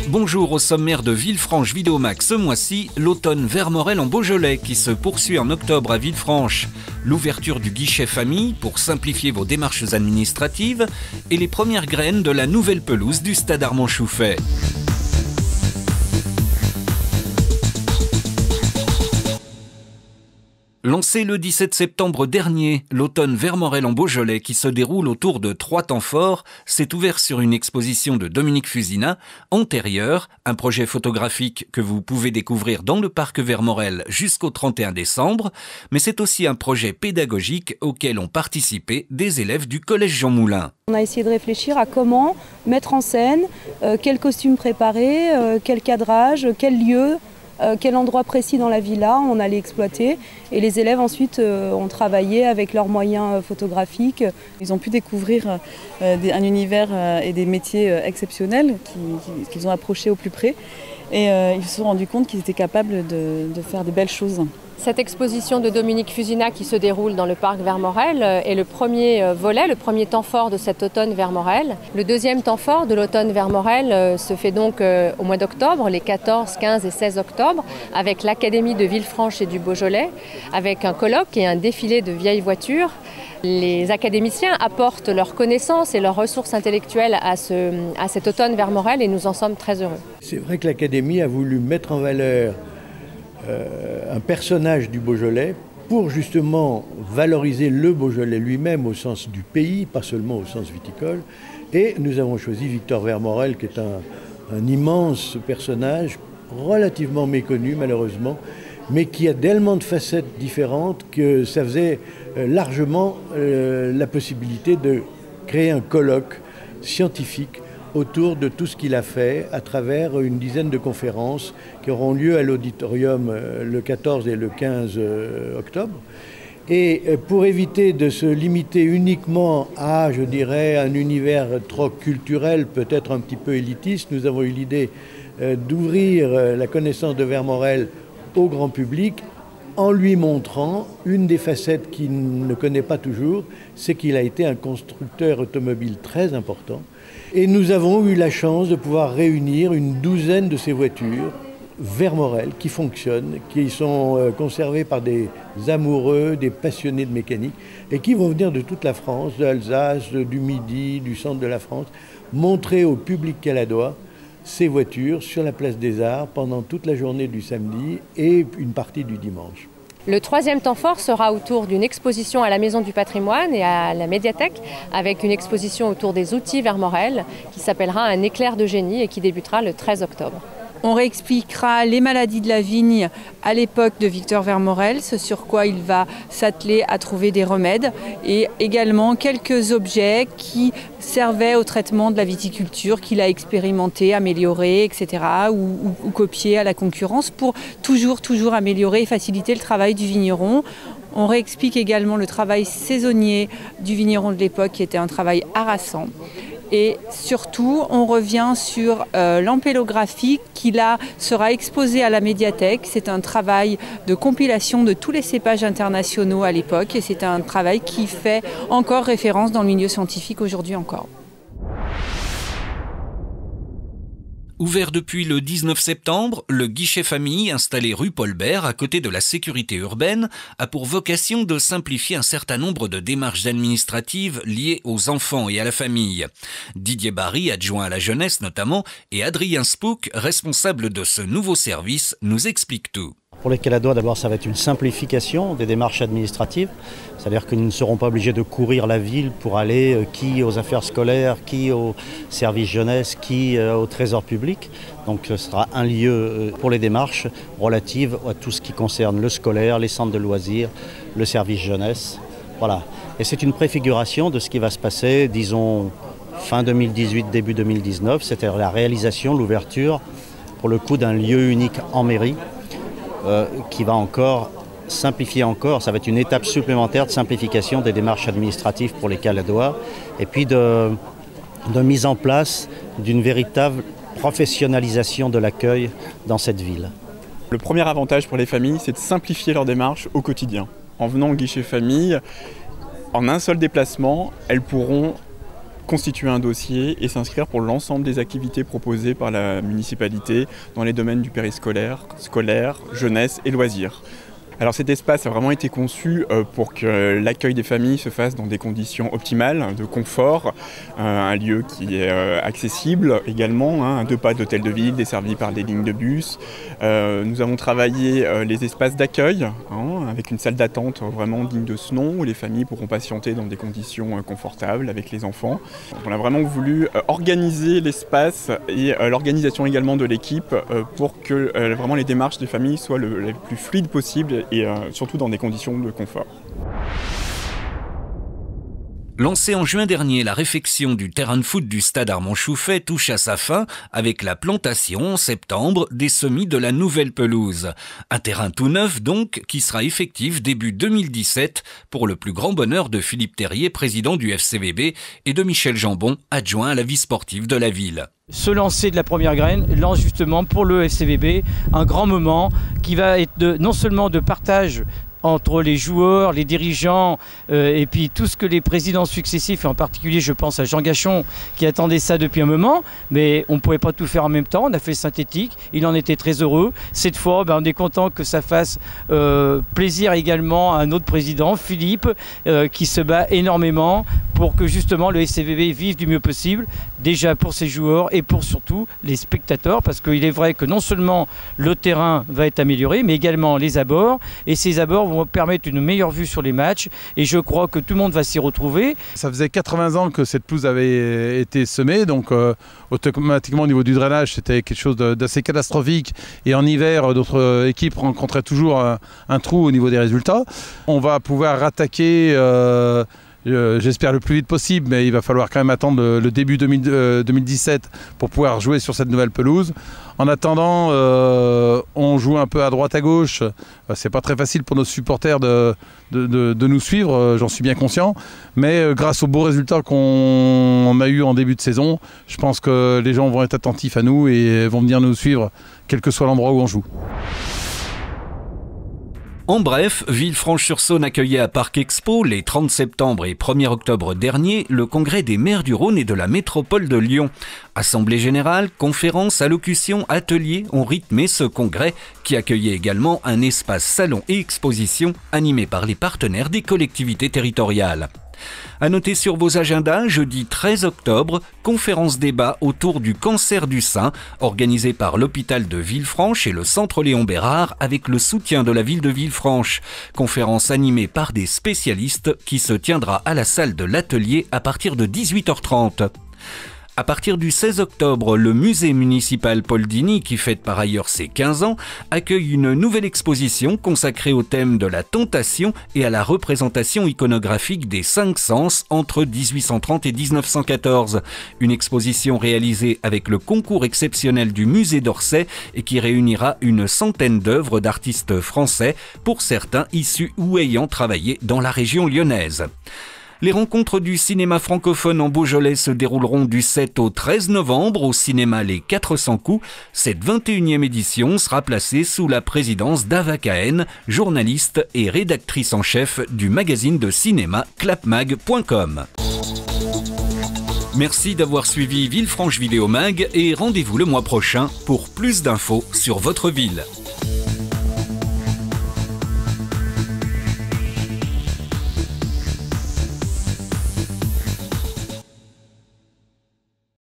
Bonjour, au sommaire de Villefranche Vidéomax ce mois-ci, l'automne Vermorel en Beaujolais qui se poursuit en octobre à Villefranche, l'ouverture du guichet famille pour simplifier vos démarches administratives et les premières graines de la nouvelle pelouse du stade Armand Chouffet. Lancé le 17 septembre dernier, l'automne Vermorel en Beaujolais qui se déroule autour de 3 temps forts s'est ouvert sur une exposition de Dominique Fusina, Antérieur, un projet photographique que vous pouvez découvrir dans le parc Vermorel jusqu'au 31 décembre, mais c'est aussi un projet pédagogique auquel ont participé des élèves du collège Jean Moulin. On a essayé de réfléchir à comment mettre en scène, quel costume préparer, quel cadrage, quel lieu, quel endroit précis dans la villa on allait exploiter. Et les élèves ensuite ont travaillé avec leurs moyens photographiques. Ils ont pu découvrir un univers et des métiers exceptionnels qu'ils ont approchés au plus près. Et ils se sont rendus compte qu'ils étaient capables de faire de belles choses. Cette exposition de Dominique Fusina qui se déroule dans le parc Vermorel est le premier volet, le premier temps fort de cet automne Vermorel. Le deuxième temps fort de l'automne Vermorel se fait donc au mois d'octobre, les 14, 15 et 16 octobre, avec l'Académie de Villefranche et du Beaujolais, avec un colloque et un défilé de vieilles voitures. Les académiciens apportent leurs connaissances et leurs ressources intellectuelles à cet automne Vermorel et nous en sommes très heureux. C'est vrai que l'Académie a voulu mettre en valeur un personnage du Beaujolais pour justement valoriser le Beaujolais lui-même au sens du pays, pas seulement au sens viticole. Et nous avons choisi Victor Vermorel qui est un immense personnage relativement méconnu malheureusement, mais qui a tellement de facettes différentes que ça faisait largement la possibilité de créer un colloque scientifique autour de tout ce qu'il a fait à travers une dizaine de conférences qui auront lieu à l'auditorium le 14 et le 15 octobre. Et pour éviter de se limiter uniquement à, je dirais, un univers trop culturel, peut-être un petit peu élitiste, nous avons eu l'idée d'ouvrir la connaissance de Vermorel au grand public en lui montrant une des facettes qu'il ne connaît pas toujours, c'est qu'il a été un constructeur automobile très important. Et nous avons eu la chance de pouvoir réunir une douzaine de ces voitures Vermorel qui fonctionnent, qui sont conservées par des amoureux, des passionnés de mécanique et qui vont venir de toute la France, de l'Alsace, du Midi, du centre de la France, montrer au public caladois ces voitures sur la place des Arts pendant toute la journée du samedi et une partie du dimanche. Le troisième temps fort sera autour d'une exposition à la Maison du Patrimoine et à la médiathèque avec une exposition autour des outils Vermorel qui s'appellera Un éclair de génie et qui débutera le 13 octobre. On réexpliquera les maladies de la vigne à l'époque de Victor Vermorel, ce sur quoi il va s'atteler à trouver des remèdes et également quelques objets qui servaient au traitement de la viticulture qu'il a expérimenté, amélioré, etc. ou copié à la concurrence pour toujours améliorer et faciliter le travail du vigneron. On réexplique également le travail saisonnier du vigneron de l'époque qui était un travail harassant. Et surtout, on revient sur l'ampélographie qui là sera exposée à la médiathèque. C'est un travail de compilation de tous les cépages internationaux à l'époque et c'est un travail qui fait encore référence dans le milieu scientifique aujourd'hui encore. Ouvert depuis le 19 septembre, le guichet famille installé rue Paul Bert à côté de la sécurité urbaine a pour vocation de simplifier un certain nombre de démarches administratives liées aux enfants et à la famille. Didier Barry, adjoint à la jeunesse notamment, et Adrien Spook, responsable de ce nouveau service, nous expliquent tout. Pour les Caladois, d'abord, ça va être une simplification des démarches administratives. C'est-à-dire qu'ils ne seront pas obligés de courir la ville pour aller qui aux affaires scolaires, qui au service jeunesse, qui au trésor public. Donc ce sera un lieu pour les démarches relatives à tout ce qui concerne le scolaire, les centres de loisirs, le service jeunesse. Voilà. Et c'est une préfiguration de ce qui va se passer, disons, fin 2018, début 2019. C'est-à-dire la réalisation, l'ouverture, pour le coup, d'un lieu unique en mairie. Qui va encore simplifier encore, ça va être une étape supplémentaire de simplification des démarches administratives pour les Caladois et puis de mise en place d'une véritable professionnalisation de l'accueil dans cette ville. Le premier avantage pour les familles, c'est de simplifier leurs démarches au quotidien. En venant au guichet famille, en un seul déplacement, elles pourront constituer un dossier et s'inscrire pour l'ensemble des activités proposées par la municipalité dans les domaines du périscolaire, scolaire, jeunesse et loisirs. Alors cet espace a vraiment été conçu pour que l'accueil des familles se fasse dans des conditions optimales, de confort, un lieu qui est accessible également, 2 pas d'hôtel de ville desservi par des lignes de bus. Nous avons travaillé les espaces d'accueil avec une salle d'attente vraiment digne de ce nom où les familles pourront patienter dans des conditions confortables avec les enfants. On a vraiment voulu organiser l'espace et l'organisation également de l'équipe pour que vraiment les démarches des familles soient les plus fluides possibles et surtout dans des conditions de confort. Lancée en juin dernier, la réfection du terrain de foot du stade Armand Chouffet touche à sa fin avec la plantation en septembre des semis de la nouvelle pelouse. Un terrain tout neuf donc qui sera effectif début 2017 pour le plus grand bonheur de Philippe Terrier, président du FCVB, et de Michel Jambon, adjoint à la vie sportive de la ville. Ce lancer de la première graine lance justement pour le FCVB un grand moment qui va être non seulement de partage entre les joueurs, les dirigeants et puis tout ce que les présidents successifs, et en particulier je pense à Jean Gachon qui attendait ça depuis un moment, mais on ne pouvait pas tout faire en même temps, on a fait synthétique, il en était très heureux. Cette fois on est content que ça fasse plaisir également à un autre président, Philippe, qui se bat énormément pour que justement le FCVB vive du mieux possible, déjà pour ses joueurs et pour surtout les spectateurs, parce qu'il est vrai que non seulement le terrain va être amélioré, mais également les abords, et ces abords vont permettre une meilleure vue sur les matchs, et je crois que tout le monde va s'y retrouver. Ça faisait 80 ans que cette pelouse avait été semée, donc automatiquement au niveau du drainage c'était quelque chose d'assez catastrophique, et en hiver d'autres équipes rencontraient toujours un trou au niveau des résultats. On va pouvoir rattaquer j'espère le plus vite possible, mais il va falloir quand même attendre le début 2017 pour pouvoir jouer sur cette nouvelle pelouse. En attendant, on joue un peu à droite à gauche. C'est pas très facile pour nos supporters de nous suivre, j'en suis bien conscient. Mais grâce aux beaux résultats qu'on a eu en début de saison, je pense que les gens vont être attentifs à nous et vont venir nous suivre, quel que soit l'endroit où on joue. En bref, Villefranche-sur-Saône accueillait à Parc Expo les 30 septembre et 1er octobre dernier le congrès des maires du Rhône et de la métropole de Lyon. Assemblée générale, conférences, allocutions, ateliers ont rythmé ce congrès qui accueillait également un espace salon et exposition animé par les partenaires des collectivités territoriales. À noter sur vos agendas, jeudi 13 octobre, conférence débat autour du cancer du sein, organisée par l'hôpital de Villefranche et le centre Léon Bérard avec le soutien de la ville de Villefranche. Conférence animée par des spécialistes qui se tiendra à la salle de l'atelier à partir de 18h30. À partir du 16 octobre, le musée municipal Paul Dini, qui fête par ailleurs ses 15 ans, accueille une nouvelle exposition consacrée au thème de la tentation et à la représentation iconographique des 5 sens entre 1830 et 1914. Une exposition réalisée avec le concours exceptionnel du musée d'Orsay et qui réunira une centaine d'œuvres d'artistes français, pour certains issus ou ayant travaillé dans la région lyonnaise. Les rencontres du cinéma francophone en Beaujolais se dérouleront du 7 au 13 novembre au cinéma Les 400 coups. Cette 21e édition sera placée sous la présidence d'Ava Cahen, journaliste et rédactrice en chef du magazine de cinéma clapmag.com. Merci d'avoir suivi Villefranche Vidéo Mag et rendez-vous le mois prochain pour plus d'infos sur votre ville.